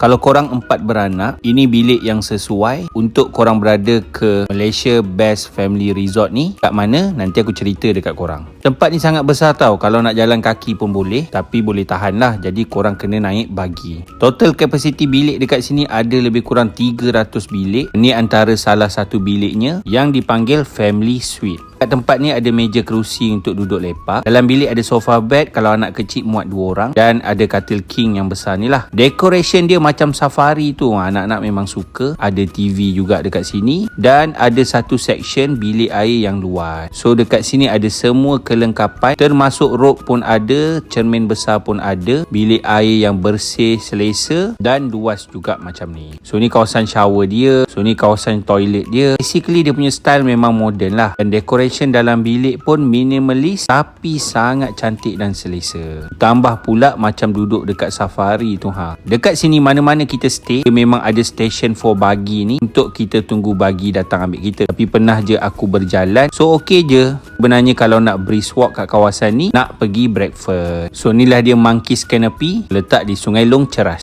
Kalau korang 4 beranak, ini bilik yang sesuai untuk korang berada ke Malaysia Best Family Resort ni. Kat mana? Nanti aku cerita dekat korang. Tempat ni sangat besar tau. Kalau nak jalan kaki pun boleh, tapi boleh tahan lah. Jadi korang kena naik bagi. Total capacity bilik dekat sini ada lebih kurang 300 bilik. Ini antara salah satu biliknya yang dipanggil Family Suite. Kat tempat ni ada meja kerusi untuk duduk lepak. Dalam bilik ada sofa bed kalau anak kecil muat 2 orang. Dan ada katil king yang besar ni lah. Decoration dia macam safari tu. Anak-anak memang suka. Ada TV juga dekat sini. Dan ada satu section bilik air yang luas. So dekat sini ada semua kelengkapan. Termasuk robe pun ada. Cermin besar pun ada. Bilik air yang bersih, selesa. Dan luas juga macam ni. So ni kawasan shower dia. So ni kawasan toilet dia. Basically dia punya style memang modern lah. Dan decoration dalam bilik pun minimalis tapi sangat cantik dan selesa. Tambah pula macam duduk dekat safari tu Dekat sini mana-mana kita stay, memang ada station for bagi ni untuk kita tunggu bagi datang ambil kita. Tapi pernah je aku berjalan, so okey je. Sebenarnya kalau nak brisk walk kat kawasan ni, nak pergi breakfast. So inilah dia Monkeys Canopy, letak di Sungai Long Ceras.